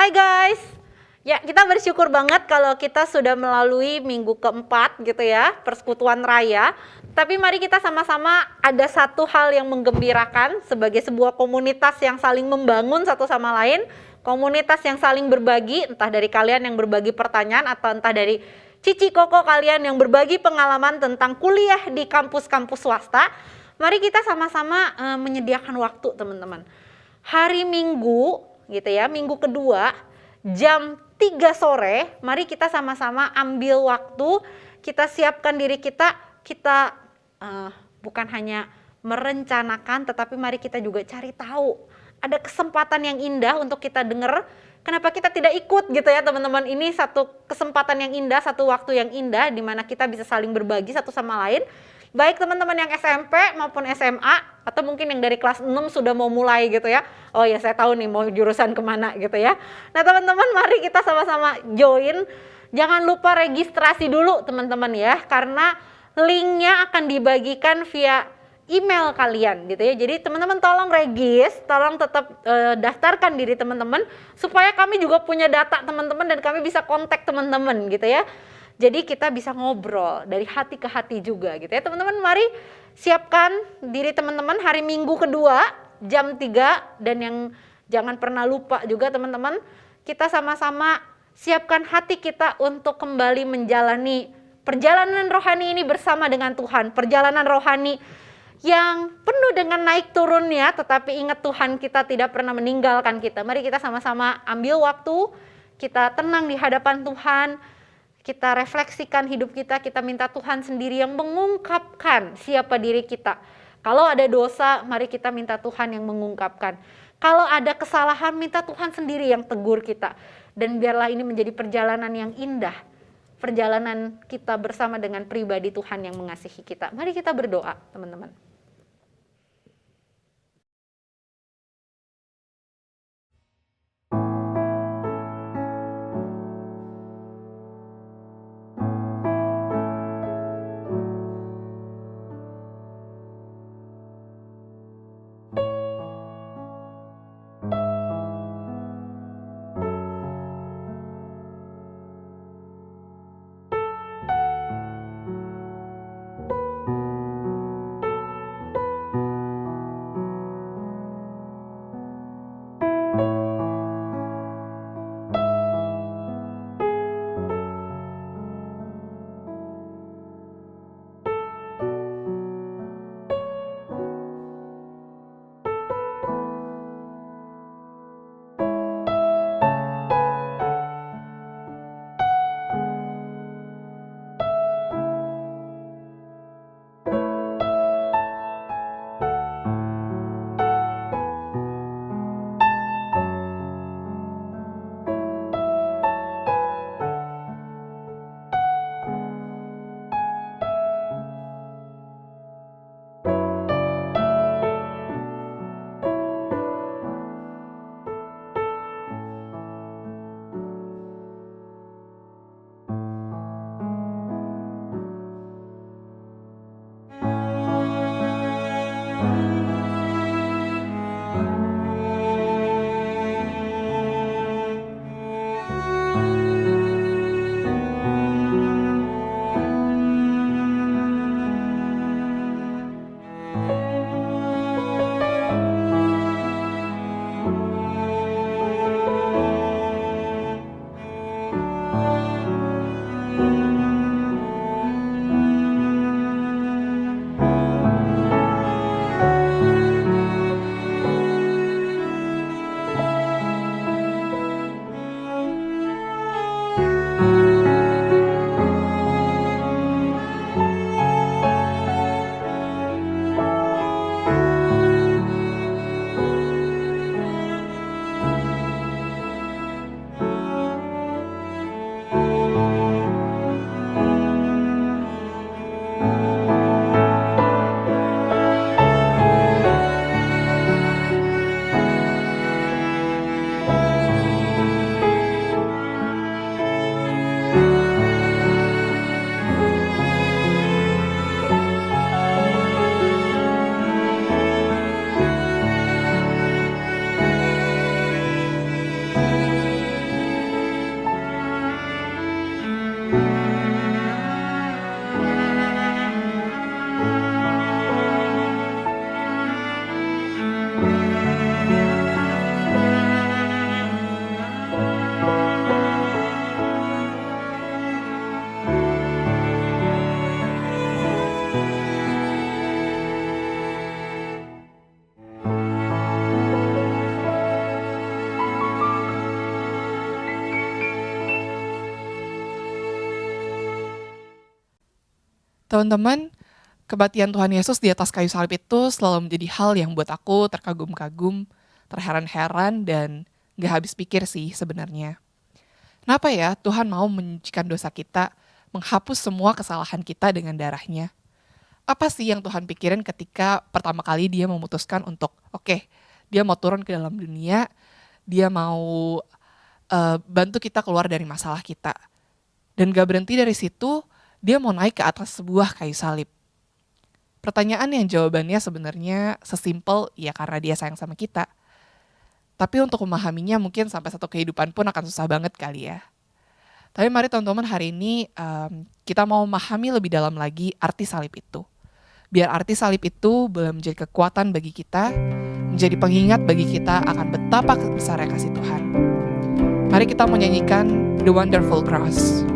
Hai guys. Ya, kita bersyukur banget kalau kita sudah melalui minggu keempat gitu ya, persekutuan raya. Tapi mari kita sama-sama ada satu hal yang menggembirakan sebagai sebuah komunitas yang saling membangun satu sama lain. Komunitas yang saling berbagi, entah dari kalian yang berbagi pertanyaan atau entah dari Cici Koko kalian yang berbagi pengalaman tentang kuliah di kampus-kampus swasta. Mari kita sama-sama menyediakan waktu teman-teman. Hari Minggu gitu ya, minggu kedua jam 3 sore, mari kita sama-sama ambil waktu, kita siapkan diri kita bukan hanya merencanakan, tetapi mari kita juga cari tahu. Ada kesempatan yang indah untuk kita dengar, kenapa kita tidak ikut gitu ya teman-teman. Ini satu kesempatan yang indah, satu waktu yang indah di mana kita bisa saling berbagi satu sama lain. Baik teman-teman yang SMP maupun SMA, atau mungkin yang dari kelas 6 sudah mau mulai gitu ya. Oh ya, saya tahu nih mau jurusan kemana gitu ya. Nah teman-teman, mari kita sama-sama join. Jangan lupa registrasi dulu teman-teman ya, karena linknya akan dibagikan via email kalian gitu ya. Jadi teman-teman tolong tolong tetap daftarkan diri teman-teman supaya kami juga punya data teman-teman dan kami bisa kontak teman-teman gitu ya. Jadi kita bisa ngobrol dari hati ke hati juga gitu ya teman-teman. Mari siapkan diri teman-teman hari Minggu kedua jam 3. Dan yang jangan pernah lupa juga teman-teman, kita sama-sama siapkan hati kita untuk kembali menjalani perjalanan rohani ini bersama dengan Tuhan. Perjalanan rohani yang penuh dengan naik turunnya, tetapi ingat Tuhan kita tidak pernah meninggalkan kita. Mari kita sama-sama ambil waktu, kita tenang di hadapan Tuhan, kita refleksikan hidup kita minta Tuhan sendiri yang mengungkapkan siapa diri kita. Kalau ada dosa, mari kita minta Tuhan yang mengungkapkan. Kalau ada kesalahan, minta Tuhan sendiri yang tegur kita. Dan biarlah ini menjadi perjalanan yang indah. Perjalanan kita bersama dengan pribadi Tuhan yang mengasihi kita. Mari kita berdoa, teman-teman. Teman-teman, kematian Tuhan Yesus di atas kayu salib itu selalu menjadi hal yang buat aku terkagum-kagum, terheran-heran, dan gak habis pikir sih sebenarnya. Kenapa ya Tuhan mau menyucikan dosa kita, menghapus semua kesalahan kita dengan darahnya? Apa sih yang Tuhan pikirin ketika pertama kali dia memutuskan untuk, dia mau turun ke dalam dunia, dia mau bantu kita keluar dari masalah kita. Dan gak berhenti dari situ, dia mau naik ke atas sebuah kayu salib. Pertanyaan yang jawabannya sebenarnya sesimpel, ya karena dia sayang sama kita. Tapi untuk memahaminya mungkin sampai satu kehidupan pun akan susah banget kali ya. Tapi mari teman-teman hari ini kita mau memahami lebih dalam lagi arti salib itu. Biar arti salib itu boleh menjadi kekuatan bagi kita, menjadi pengingat bagi kita akan betapa besarnya kasih Tuhan. Mari kita menyanyikan The Wonderful Cross.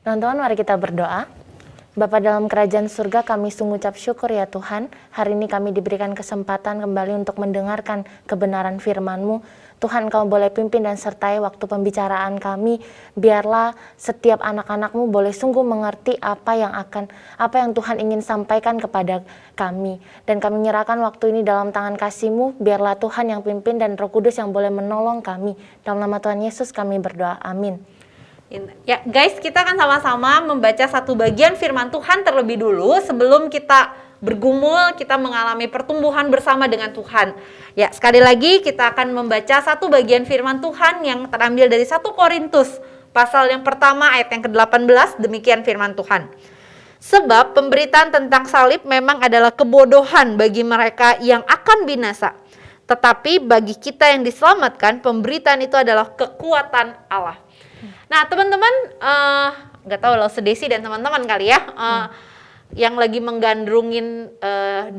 Teman-teman, mari kita berdoa. Bapa dalam kerajaan surga, kami sungguh ucap syukur ya Tuhan. Hari ini kami diberikan kesempatan kembali untuk mendengarkan kebenaran firman-Mu. Tuhan, Kau boleh pimpin dan sertai waktu pembicaraan kami. Biarlah setiap anak-anak-Mu boleh sungguh mengerti apa yang Tuhan ingin sampaikan kepada kami. Dan kami menyerahkan waktu ini dalam tangan kasih-Mu. Biarlah Tuhan yang pimpin dan Roh Kudus yang boleh menolong kami. Dalam nama Tuhan Yesus kami berdoa. Amin. Ya guys, kita akan sama-sama membaca satu bagian firman Tuhan terlebih dulu sebelum kita bergumul, kita mengalami pertumbuhan bersama dengan Tuhan. Ya, sekali lagi kita akan membaca satu bagian firman Tuhan yang terambil dari 1 Korintus pasal yang pertama ayat yang ke-18, demikian firman Tuhan. Sebab pemberitaan tentang salib memang adalah kebodohan bagi mereka yang akan binasa. Tetapi bagi kita yang diselamatkan, pemberitaan itu adalah kekuatan Allah. Nah teman-teman, nggak tahu loh Desi dan teman-teman kali ya, yang lagi menggandrungin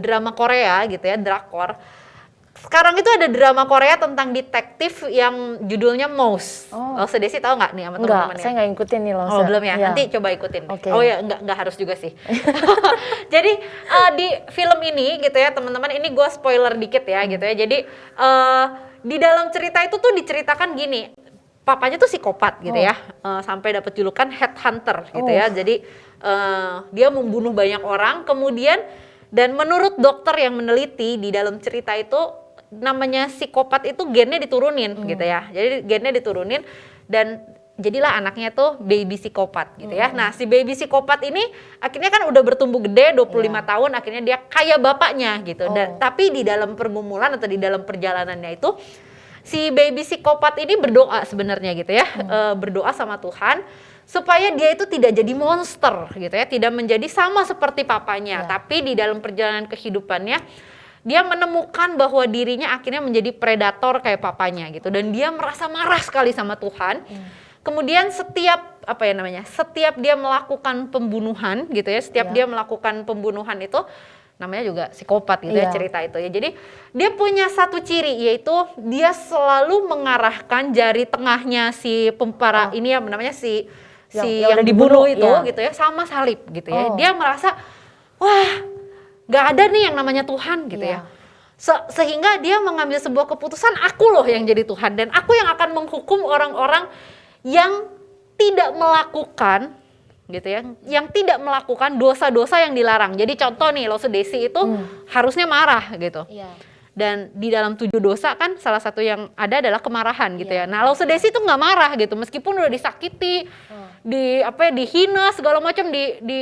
drama Korea gitu ya, drakor. Sekarang itu ada drama Korea tentang detektif yang judulnya Mouse. Lo Desi tahu nggak nih sama teman-teman? Enggak, saya nggak ikutin nih loh. Oh belum ya? Nanti coba ikutin. Okay. Oh ya, nggak harus juga sih. Jadi di film ini gitu ya teman-teman, ini gue spoiler dikit ya gitu ya. Jadi di dalam cerita itu tuh diceritakan gini. Papanya tuh psikopat gitu ya, sampai dapat julukan headhunter gitu ya. Jadi dia membunuh banyak orang, kemudian dan menurut dokter yang meneliti di dalam cerita itu namanya psikopat itu gennya diturunin gitu ya. Jadi gennya diturunin dan jadilah anaknya tuh baby psikopat gitu ya. Nah si baby psikopat ini akhirnya kan udah bertumbuh gede 25 tahun, akhirnya dia kayak bapaknya gitu. Dan tapi di dalam pergumulan atau di dalam perjalanannya itu si baby psikopat ini berdoa sebenarnya gitu ya, berdoa sama Tuhan supaya dia itu tidak jadi monster gitu ya, tidak menjadi sama seperti papanya, tapi di dalam perjalanan kehidupannya dia menemukan bahwa dirinya akhirnya menjadi predator kayak papanya gitu, dan dia merasa marah sekali sama Tuhan. Kemudian setiap setiap dia melakukan pembunuhan gitu ya, setiap dia melakukan pembunuhan itu namanya juga psikopat gitu ya cerita itu ya. Jadi dia punya satu ciri, yaitu dia selalu mengarahkan jari tengahnya si ini ya namanya si yang dibunuh itu gitu ya sama salib gitu ya. Dia merasa wah nggak ada nih yang namanya Tuhan gitu ya. Sehingga dia mengambil sebuah keputusan, aku loh yang jadi Tuhan dan aku yang akan menghukum orang-orang yang tidak melakukan gitu ya, yang tidak melakukan dosa-dosa yang dilarang. Jadi contoh nih, Lo Desi itu harusnya marah gitu. Dan di dalam 7 dosa kan salah satu yang ada adalah kemarahan gitu ya. Nah Lo Desi itu nggak marah gitu, meskipun udah disakiti, dihina segala macam,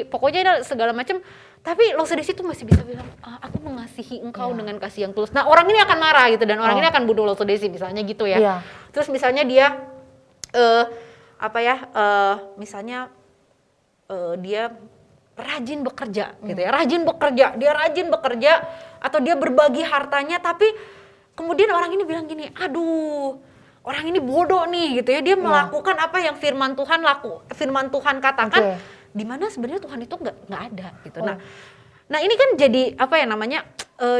pokoknya segala macam. Tapi Lo Desi itu masih bisa bilang, aku mengasihi engkau dengan kasih yang tulus. Nah orang ini akan marah gitu, dan orang ini akan bunuh Lo Desi misalnya gitu ya. Terus misalnya dia misalnya dia rajin bekerja gitu ya, dia rajin bekerja atau dia berbagi hartanya, tapi kemudian orang ini bilang gini, aduh orang ini bodoh nih gitu ya, dia melakukan apa yang firman Tuhan katakan, di mana sebenarnya Tuhan itu nggak ada gitu. Nah ini kan jadi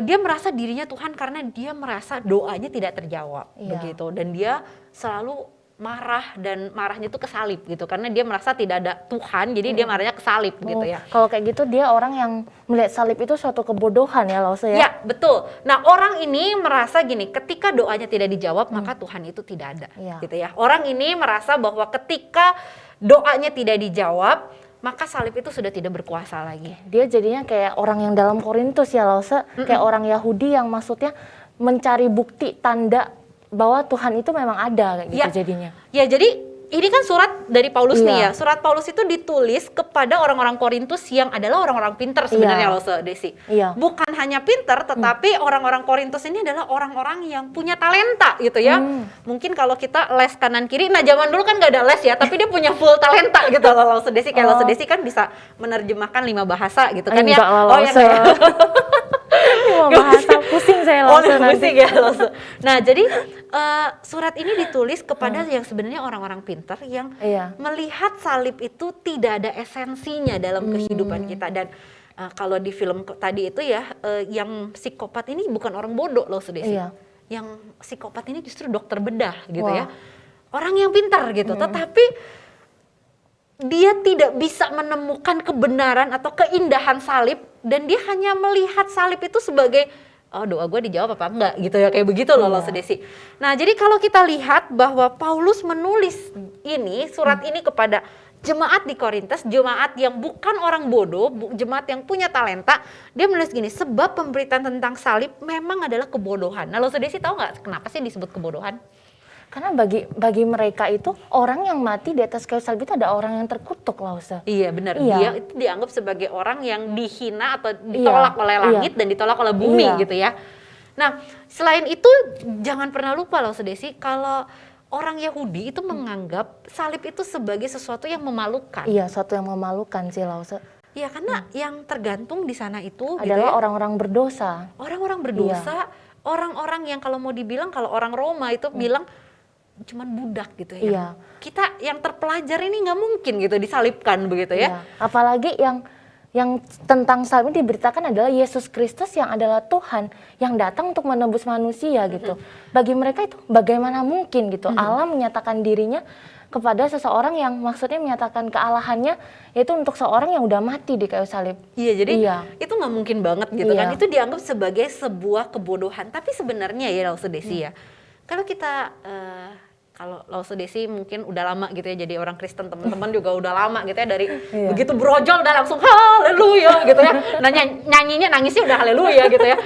dia merasa dirinya Tuhan karena dia merasa doanya tidak terjawab begitu, dan dia selalu marah, dan marahnya itu ke salib gitu, karena dia merasa tidak ada Tuhan, jadi dia marahnya ke salib gitu ya. Kalau kayak gitu dia orang yang melihat salib itu suatu kebodohan ya Lause ya? Ya betul. Nah orang ini merasa gini, ketika doanya tidak dijawab maka Tuhan itu tidak ada gitu ya. Orang ini merasa bahwa ketika doanya tidak dijawab maka salib itu sudah tidak berkuasa lagi. Dia jadinya kayak orang yang dalam Korintus ya Lause, kayak orang Yahudi yang maksudnya mencari bukti tanda bahwa Tuhan itu memang ada kayak gitu jadinya. Ya jadi ini kan surat dari Paulus nih ya. Surat Paulus itu ditulis kepada orang-orang Korintus yang adalah orang-orang pintar sebenarnya loh Desi. Bukan hanya pintar, tetapi orang-orang Korintus ini adalah orang-orang yang punya talenta gitu ya. Mungkin kalau kita les kanan kiri, nah zaman dulu kan nggak ada les ya, tapi dia punya full talenta gitu loh Desi. Kayak Desi kan bisa menerjemahkan 5 bahasa gitu kan ya. Bahasa pusing saya langsung pusing ya langsung. Nah jadi surat ini ditulis kepada yang sebenarnya orang-orang pintar yang melihat salib itu tidak ada esensinya dalam kehidupan kita. Dan kalau di film tadi itu ya, yang psikopat ini bukan orang bodoh loh Desi. Yang psikopat ini justru dokter bedah gitu ya, orang yang pintar gitu. Tetapi dia tidak bisa menemukan kebenaran atau keindahan salib, dan dia hanya melihat salib itu sebagai oh doa gue dijawab apa enggak gitu ya, kayak begitu loh Iya. Lause Desi. Nah jadi kalau kita lihat bahwa Paulus menulis ini surat ini kepada jemaat di Korintus, jemaat yang bukan orang bodoh, jemaat yang punya talenta, dia menulis gini, sebab pemberitaan tentang salib memang adalah kebodohan. Nah Lause Desi tahu nggak kenapa sih disebut kebodohan? Karena bagi mereka itu orang yang mati di atas kayu salib itu ada orang yang terkutuk, Lause. Iya benar, Iya. dia itu dianggap sebagai orang yang dihina atau ditolak oleh langit dan ditolak oleh bumi Iya. gitu ya. Nah selain itu jangan pernah lupa loh Desi, kalau orang Yahudi itu menganggap salib itu sebagai sesuatu yang memalukan. Iya, satu yang memalukan sih, Lause. Iya karena yang tergantung di sana itu gitu Adalah ya, orang-orang berdosa. orang-orang berdosa, orang-orang yang kalau mau dibilang kalau orang Roma itu bilang cuman budak gitu ya. Iya. Kita yang terpelajar ini nggak mungkin gitu disalibkan begitu ya. Iya. Apalagi yang tentang salib ini diberitakan adalah Yesus Kristus yang adalah Tuhan yang datang untuk menebus manusia gitu. Bagi mereka itu bagaimana mungkin gitu Allah menyatakan dirinya kepada seseorang yang maksudnya menyatakan kealahannya yaitu untuk seorang yang udah mati di kayu salib. Iya, jadi Iya. itu nggak mungkin banget gitu kan. Iya. Itu dianggap sebagai sebuah kebodohan. Tapi sebenarnya ya Lause Desi ya, kalau kita kalau Lause Desi mungkin udah lama gitu ya jadi orang Kristen, teman-teman juga udah lama gitu ya dari Iya. begitu brojol udah langsung haleluya gitu ya. Nah nyanyinya nangisnya udah haleluya gitu ya.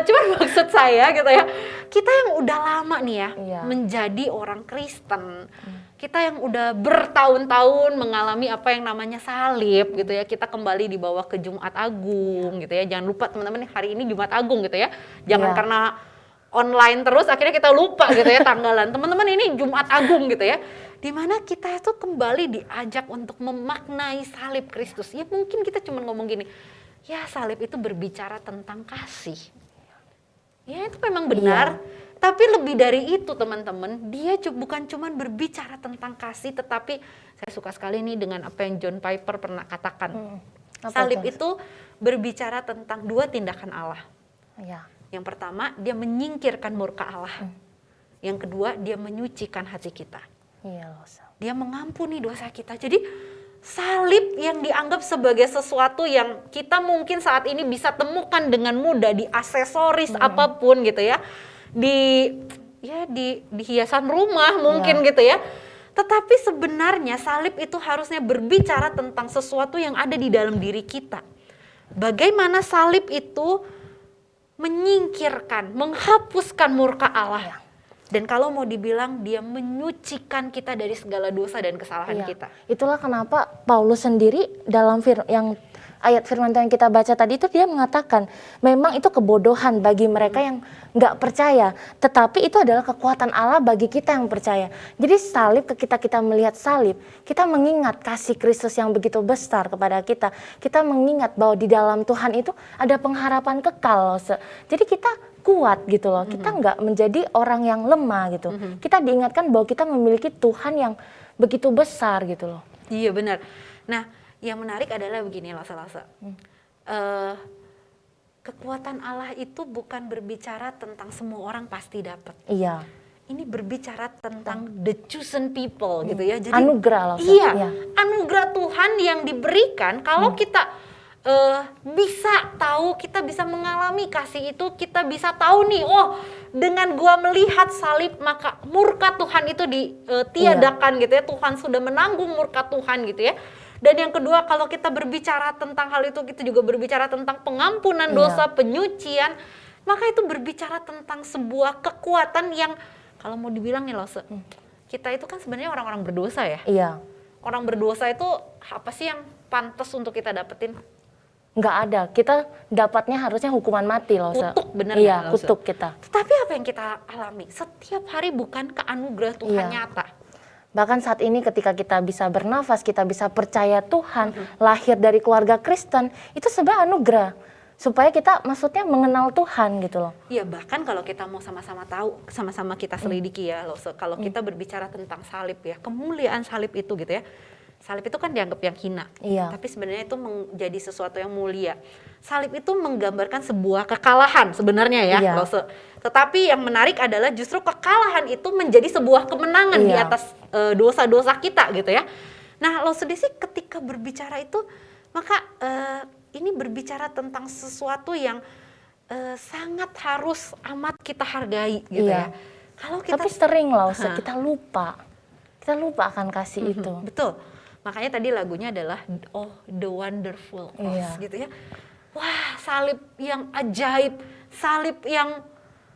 Cuman maksud saya gitu ya, kita yang udah lama nih ya Iya. menjadi orang Kristen, kita yang udah bertahun-tahun mengalami apa yang namanya salib gitu ya, kita kembali dibawa ke Jumat Agung gitu ya. Jangan lupa teman-teman hari ini Jumat Agung gitu ya. Jangan Iya. karena online terus akhirnya kita lupa gitu ya tanggalan. Teman-teman ini Jumat Agung gitu ya. Dimana kita itu kembali diajak untuk memaknai salib Kristus. Ya mungkin kita cuma ngomong gini, ya salib itu berbicara tentang kasih. Ya itu memang benar. Tapi lebih dari itu teman-teman, dia bukan cuma berbicara tentang kasih, tetapi saya suka sekali nih dengan apa yang John Piper pernah katakan. Apa Salib itu? itu berbicara tentang dua tindakan Allah. Iya. Yang pertama, dia menyingkirkan murka Allah. Yang kedua, dia menyucikan hati kita. Iya, Lause. Dia mengampuni dosa kita. Jadi salib yang dianggap sebagai sesuatu yang kita mungkin saat ini bisa temukan dengan mudah di aksesoris apapun gitu ya. Di hiasan rumah mungkin gitu ya. Tetapi sebenarnya salib itu harusnya berbicara tentang sesuatu yang ada di dalam diri kita. Bagaimana salib itu menyingkirkan, menghapuskan murka Allah. Dan kalau mau dibilang dia menyucikan kita dari segala dosa dan kesalahan Iya. kita. Itulah kenapa Paulus sendiri dalam ayat firman Tuhan yang kita baca tadi itu dia mengatakan memang itu kebodohan bagi mereka yang nggak percaya, tetapi itu adalah kekuatan Allah bagi kita yang percaya. Jadi salib, ketika kita melihat salib, kita mengingat kasih Kristus yang begitu besar kepada kita. Kita mengingat bahwa di dalam Tuhan itu ada pengharapan kekal. Jadi kita kuat gitu loh, kita nggak menjadi orang yang lemah gitu. Kita diingatkan bahwa kita memiliki Tuhan yang begitu besar gitu loh. Iya benar. Nah yang menarik adalah begini Lause. Kekuatan Allah itu bukan berbicara tentang semua orang pasti dapat. Iya. Ini berbicara tentang the chosen people gitu ya. Jadi Anugerah loh. iya, anugerah Tuhan yang diberikan kalau kita bisa tahu, kita bisa mengalami kasih itu, kita bisa tahu nih, oh dengan gua melihat salib maka murka Tuhan itu ditiadakan gitu ya. Tuhan sudah menanggung murka Tuhan gitu ya. Dan yang kedua, kalau kita berbicara tentang hal itu, kita juga berbicara tentang pengampunan dosa, penyucian, maka itu berbicara tentang sebuah kekuatan yang kalau mau dibilang nih Lause, kita itu kan sebenarnya orang-orang berdosa ya. Iya. Orang berdosa itu apa sih yang pantas untuk kita dapetin? Nggak ada, kita dapatnya harusnya hukuman mati loh. Kutuk, bener Iya, nggak, Lause? kutuk kita. Tetapi apa yang kita alami? Setiap hari bukankah anugerah Tuhan Iya. nyata? Bahkan saat ini ketika kita bisa bernafas, kita bisa percaya Tuhan, lahir dari keluarga Kristen, itu sebenarnya anugerah. Supaya kita maksudnya mengenal Tuhan gitu loh. Iya, bahkan kalau kita mau sama-sama tahu, sama-sama kita selidiki ya, Lause. Kalau kita berbicara tentang salib ya, kemuliaan salib itu gitu ya. Salib itu kan dianggap yang hina, Iya. tapi sebenarnya itu menjadi sesuatu yang mulia. Salib itu menggambarkan sebuah kekalahan sebenarnya ya, Iya. Lause. Tetapi yang menarik adalah justru kekalahan itu menjadi sebuah kemenangan di Iya. atas dosa-dosa kita gitu ya. Nah, lo sendiri sih ketika berbicara itu, maka ini berbicara tentang sesuatu yang sangat harus amat kita hargai gitu Iya. ya. Kalau kita Tapi sering loh, kita lupa akan kasih itu. betul. Makanya tadi lagunya adalah oh the wonderful cross Iya. gitu ya. Wah, salib yang ajaib, salib yang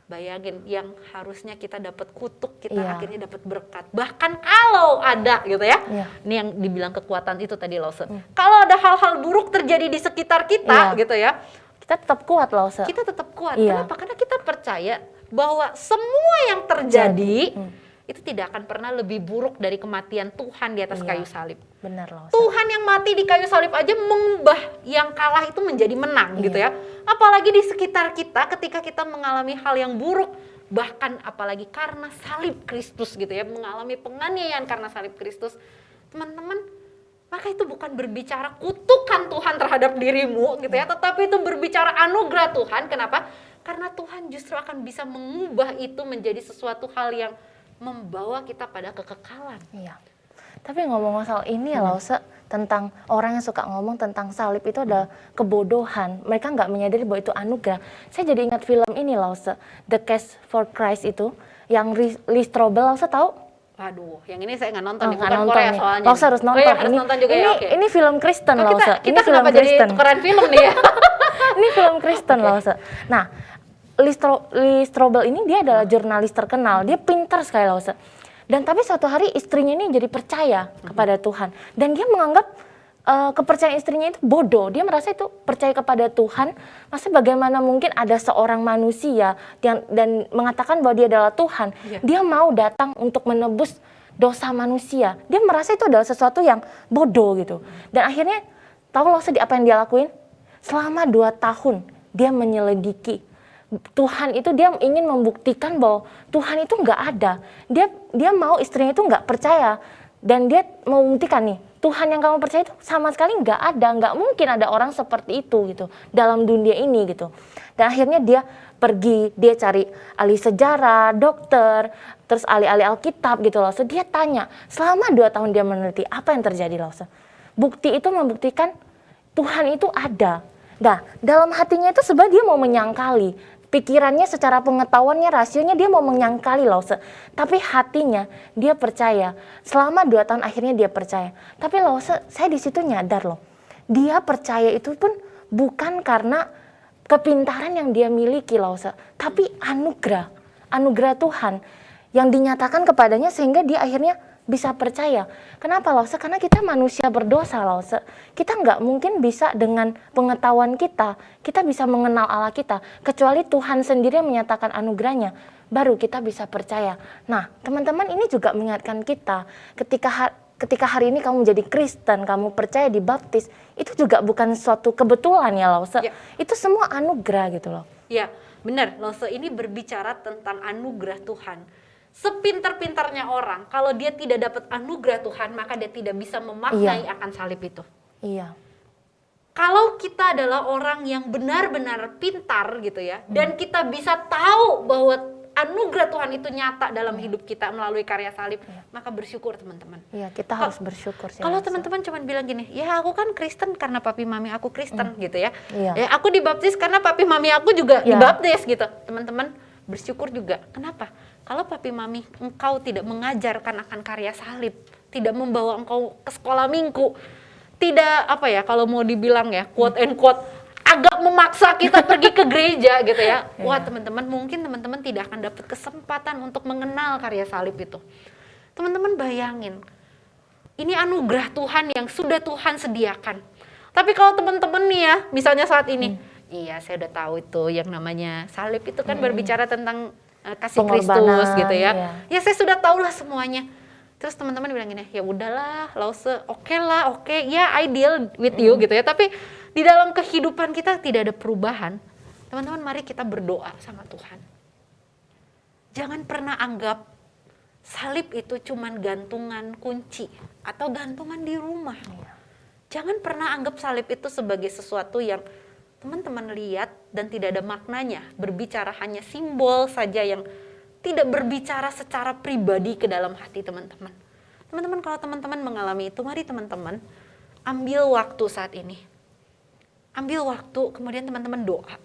bayangin yang harusnya kita dapat kutuk, kita Iya. akhirnya dapat berkat. Bahkan kalau ada gitu ya. Iya. Ini yang dibilang kekuatan itu tadi Lause. Kalau ada hal-hal buruk terjadi di sekitar kita Iya. gitu ya, Kita tetap kuat loh, kita tetap kuat. Iya. Kenapa? Karena kita percaya bahwa semua yang terjadi itu tidak akan pernah lebih buruk dari kematian Tuhan di atas Iya. kayu salib. Benar loh. Tuhan yang mati di kayu salib aja mengubah yang kalah itu menjadi menang Iya. gitu ya. Apalagi di sekitar kita ketika kita mengalami hal yang buruk, bahkan apalagi karena salib Kristus gitu ya, mengalami penganiayaan karena salib Kristus. Teman-teman, maka itu bukan berbicara kutukan Tuhan terhadap dirimu gitu ya, tetapi itu berbicara anugerah Tuhan. Kenapa? Karena Tuhan justru akan bisa mengubah itu menjadi sesuatu hal yang membawa kita pada kekekalan. Iya. Tapi ngomong soal ini ya Lause, tentang orang yang suka ngomong tentang salib itu ada kebodohan. Mereka nggak menyadari bahwa itu anugerah. Saya jadi ingat film ini Lause, The Case for Christ itu, yang Lee Strobel, Lause tahu? Waduh, yang ini saya nggak nonton, Nggak bukan nonton Korea nih. soalnya. Lause harus nonton. Oh iya, harus nonton juga ini, ya, oke. ini film Kristen Kok Lause. kita Ini film kenapa jadi Kristen. tukeran film nih ya? Ini film Kristen Lause. Nah, Lee Strobel ini dia adalah jurnalis terkenal. Dia pintar sekali Lause. Dan tapi suatu hari istrinya ini jadi percaya kepada Tuhan. Dan dia menganggap kepercayaan istrinya itu bodoh. Dia merasa itu percaya kepada Tuhan. Masa bagaimana mungkin ada seorang manusia dan mengatakan bahwa dia adalah Tuhan. Iya. Dia mau datang untuk menebus dosa manusia. Dia merasa itu adalah sesuatu yang bodoh gitu. Dan akhirnya tahu Lause apa yang dia lakuin? Selama 2 tahun dia menyelidiki Tuhan itu, dia ingin membuktikan bahwa Tuhan itu nggak ada. Dia mau istrinya itu nggak percaya, dan dia mau membuktikan nih Tuhan yang kamu percaya itu sama sekali nggak ada, nggak mungkin ada orang seperti itu gitu dalam dunia ini gitu. Dan akhirnya dia pergi, dia cari ahli sejarah, dokter, terus ahli-ahli Alkitab gitu loh. So, dia tanya selama 2 tahun dia meneliti apa yang terjadi loh. So, bukti itu membuktikan Tuhan itu ada. Nah, dalam hatinya itu sebenarnya dia mau menyangkali. Pikirannya secara pengetahuannya, rasionya dia mau menyangkali Lause. Tapi hatinya dia percaya. Selama 2 tahun akhirnya dia percaya. Tapi Lause, saya di situ nyadar loh. Dia percaya itu pun bukan karena kepintaran yang dia miliki Lause. Tapi anugerah Tuhan yang dinyatakan kepadanya sehingga dia akhirnya bisa percaya. Kenapa Lause? Karena kita manusia berdosa Lause. Kita nggak mungkin bisa dengan pengetahuan kita bisa mengenal Allah kita. Kecuali Tuhan sendiri yang menyatakan anugerahnya, baru kita bisa percaya. Nah teman-teman, ini juga mengingatkan kita, ketika hari ini kamu menjadi Kristen, kamu percaya dibaptis, itu juga bukan suatu kebetulan ya Lause. Ya. Itu semua anugerah gitu loh. Ya, benar. Lause ini berbicara tentang anugerah Tuhan. Sepintar-pintarnya orang, kalau dia tidak dapat anugerah Tuhan, maka dia tidak bisa memaknai akan salib itu. Iya. Kalau kita adalah orang yang benar-benar pintar gitu ya, dan kita bisa tahu bahwa anugerah Tuhan itu nyata dalam hidup kita melalui karya salib, maka bersyukur teman-teman. Iya, kita harus bersyukur sih. Kalau Lause. teman-teman cuma bilang gini, ya aku kan Kristen karena papi mami aku Kristen gitu ya. Iya. Ya aku dibaptis karena papi mami aku juga Iya. dibaptis gitu. Teman-teman bersyukur juga. Kenapa? Kalau papi mami engkau tidak mengajarkan akan karya salib, tidak membawa engkau ke sekolah minggu, tidak apa ya kalau mau dibilang ya quote and quote agak memaksa kita pergi ke gereja gitu ya. Wah teman-teman, mungkin teman-teman tidak akan dapat kesempatan untuk mengenal karya salib itu. Teman-teman bayangin, ini anugerah Tuhan yang sudah Tuhan sediakan. Tapi kalau teman-teman nih ya, misalnya saat ini, iya saya udah tahu itu yang namanya salib itu kan berbicara tentang kasih Pengorbanan, Kristus gitu ya. iya. Ya saya sudah tahulah semuanya. Terus teman-teman bilang gini, ya udahlah, Lause, oke, ya I deal with you gitu ya. Tapi di dalam kehidupan kita tidak ada perubahan. Teman-teman, mari kita berdoa sama Tuhan. Jangan pernah anggap salib itu cuman gantungan kunci atau gantungan di rumah. Jangan pernah anggap salib itu sebagai sesuatu yang teman-teman lihat dan tidak ada maknanya, berbicara hanya simbol saja yang tidak berbicara secara pribadi ke dalam hati teman-teman. Teman-teman, kalau teman-teman mengalami itu, mari teman-teman ambil waktu saat ini. Ambil waktu, kemudian teman-teman doa.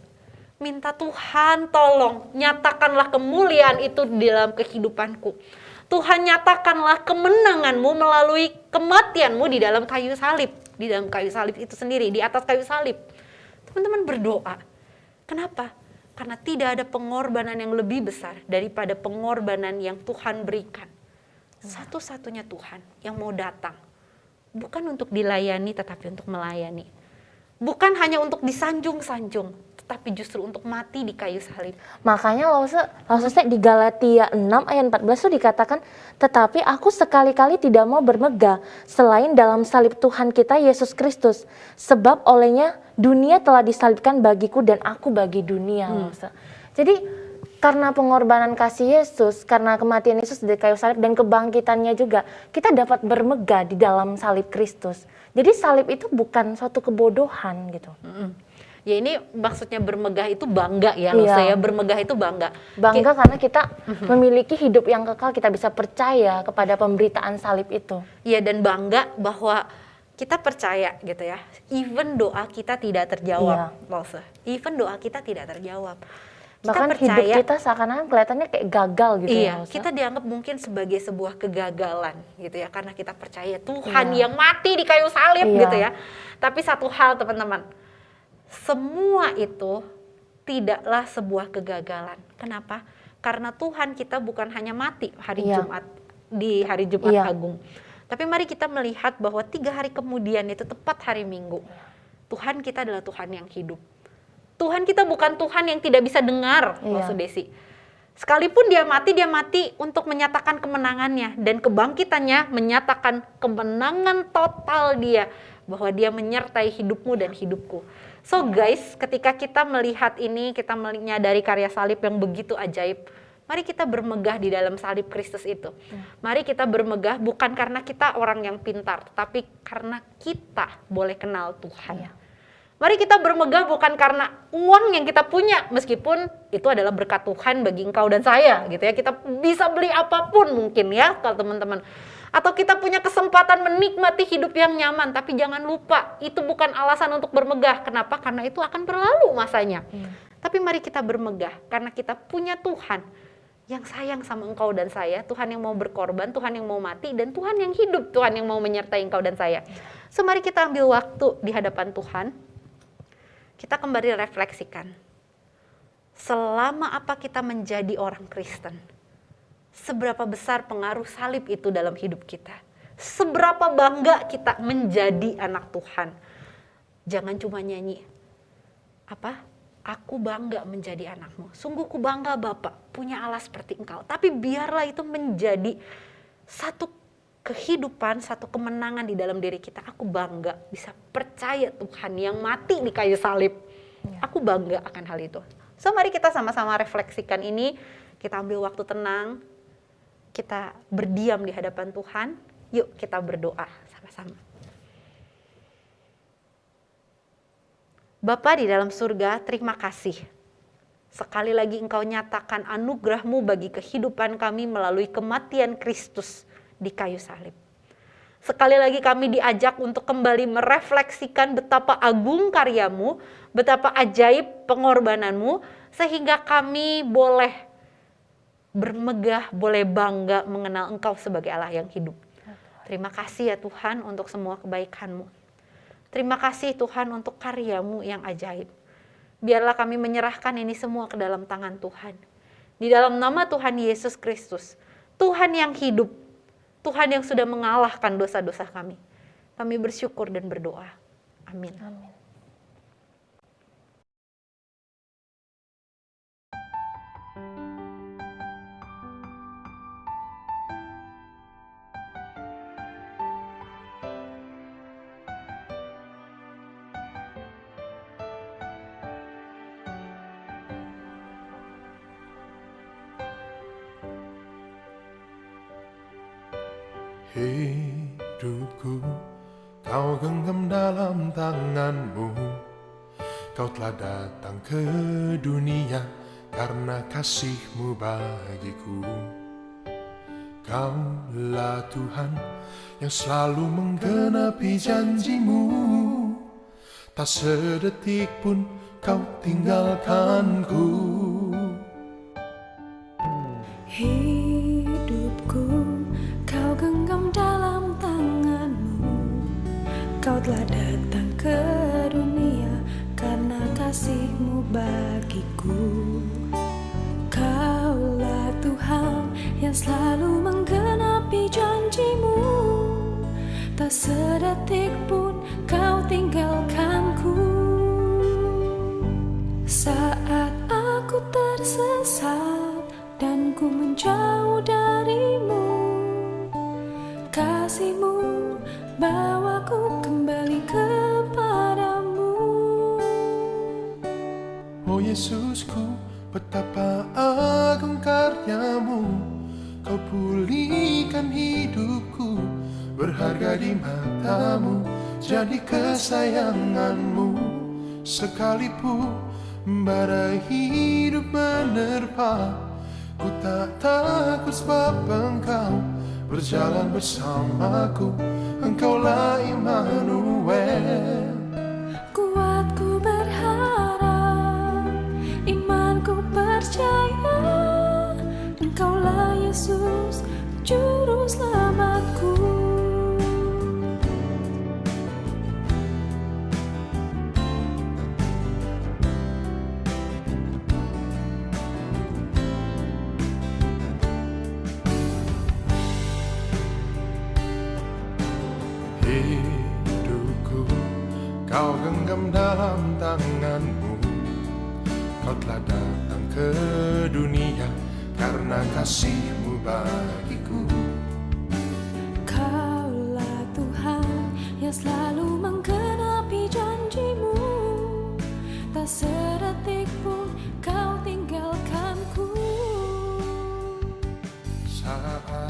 Minta Tuhan tolong nyatakanlah kemuliaan itu di dalam kehidupanku. Tuhan nyatakanlah kemenanganmu melalui kematianmu di dalam kayu salib. Di dalam kayu salib itu sendiri, di atas kayu salib. Teman-teman berdoa. Kenapa? Karena tidak ada pengorbanan yang lebih besar daripada pengorbanan yang Tuhan berikan. Satu-satunya Tuhan yang mau datang. Bukan untuk dilayani tetapi untuk melayani. Bukan hanya untuk disanjung-sanjung, tetapi justru untuk mati di kayu salib. Makanya Lausnya di Galatia 6 ayat 14 itu dikatakan, tetapi aku sekali-kali tidak mau bermegah selain dalam salib Tuhan kita Yesus Kristus. Sebab olehnya dunia telah disalibkan bagiku dan aku bagi dunia. Jadi karena pengorbanan kasih Yesus, karena kematian Yesus di kayu salib dan kebangkitannya juga, kita dapat bermegah di dalam salib Kristus. Jadi salib itu bukan suatu kebodohan gitu. Ya ini maksudnya bermegah itu bangga ya, loh. Saya bermegah itu bangga. Bangga karena kita memiliki hidup yang kekal, kita bisa percaya kepada pemberitaan salib itu. Iya, dan bangga bahwa kita percaya gitu ya. Even doa kita tidak terjawab, Lose. Even doa kita tidak terjawab. Bahkan hidup kita seakan-akan kelihatannya kayak gagal gitu. Iya, kita dianggap mungkin sebagai sebuah kegagalan gitu ya, karena kita percaya Tuhan yang mati di kayu salib gitu ya. Tapi satu hal teman-teman, semua itu tidaklah sebuah kegagalan. Kenapa? Karena Tuhan kita bukan hanya mati hari Jumat, di hari Jumat Agung. Tapi mari kita melihat bahwa 3 hari kemudian, itu tepat hari Minggu, Tuhan kita adalah Tuhan yang hidup. Tuhan kita bukan Tuhan yang tidak bisa dengar, maksud Desi. Sekalipun dia mati untuk menyatakan kemenangannya. Dan kebangkitannya menyatakan kemenangan total dia. Bahwa dia menyertai hidupmu dan hidupku. So guys, ketika kita melihat ini, kita menyadari karya salib yang begitu ajaib. Mari kita bermegah di dalam salib Kristus itu. Mari kita bermegah bukan karena kita orang yang pintar, tetapi karena kita boleh kenal Tuhan. Mari kita bermegah bukan karena uang yang kita punya, meskipun itu adalah berkat Tuhan bagi engkau dan saya gitu ya. Kita bisa beli apapun mungkin ya kalau teman-teman. Atau kita punya kesempatan menikmati hidup yang nyaman, tapi jangan lupa itu bukan alasan untuk bermegah. Kenapa? Karena itu akan berlalu masanya. Tapi mari kita bermegah karena kita punya Tuhan yang sayang sama engkau dan saya, Tuhan yang mau berkorban, Tuhan yang mau mati, dan Tuhan yang hidup, Tuhan yang mau menyertai engkau dan saya. So mari kita ambil waktu di hadapan Tuhan. Kita kembali refleksikan, selama apa kita menjadi orang Kristen, seberapa besar pengaruh salib itu dalam hidup kita, seberapa bangga kita menjadi anak Tuhan. Jangan cuma nyanyi, aku bangga menjadi anakmu, sungguh ku bangga Bapak, punya Allah seperti engkau. Tapi biarlah itu menjadi satu kehidupan, satu kemenangan di dalam diri kita. Aku bangga bisa percaya Tuhan yang mati di kayu salib. Aku bangga akan hal itu. So mari kita sama-sama refleksikan ini. Kita ambil waktu tenang. Kita berdiam di hadapan Tuhan. Yuk kita berdoa sama-sama. Bapa di dalam surga, terima kasih. Sekali lagi Engkau nyatakan anugerah-Mu bagi kehidupan kami melalui kematian Kristus di kayu salib. Sekali lagi kami diajak untuk kembali merefleksikan betapa agung karya-Mu, betapa ajaib pengorbanan-Mu, sehingga kami boleh bermegah, boleh bangga mengenal Engkau sebagai Allah yang hidup. Terima kasih ya Tuhan untuk semua kebaikan-Mu. Terima kasih Tuhan untuk karya-Mu yang ajaib. Biarlah kami menyerahkan ini semua ke dalam tangan Tuhan. Di dalam nama Tuhan Yesus Kristus, Tuhan yang hidup, Tuhan yang sudah mengalahkan dosa-dosa kami. Kami bersyukur dan berdoa. Amin. Amin. Hidupku Kau genggam dalam tangan-Mu. Kau telah datang ke dunia karena kasih-Mu bagiku. Kaulah Tuhan yang selalu menggenapi janjimu. Tak sedetik pun kau tinggalkanku. Hidupku kau genggam dalam tanganmu. Kau telah datang ke dunia karena kasih-Mu bagiku. Kaulah Tuhan yang selalu menggenapi janji-Mu. Tak sedetik pun kau tinggalkanku. Saat aku tersesat dan ku menjauh dari-Mu, kasih-Mu bawaku kembali kepadamu. Oh Yesusku, betapa agung karya-Mu. Kau pulihkan hidupku, berharga di mata-Mu, jadi kesayangan-Mu. Sekalipun badai hidup menerpa, ku tak takut sebab Engkau berjalan bersamaku. Engkaulah Immanuel. Kuatku berharap, imanku percaya, Engkaulah Yesus, Juru Selamatku. Hidupku kau genggam dalam tangan-Mu. Kau telah datang ke dunia karena kasih-Mu bagiku. Kaulah Tuhan yang selalu menggenapi janji-Mu. Tak sedetik pun kau tinggalkanku. Saat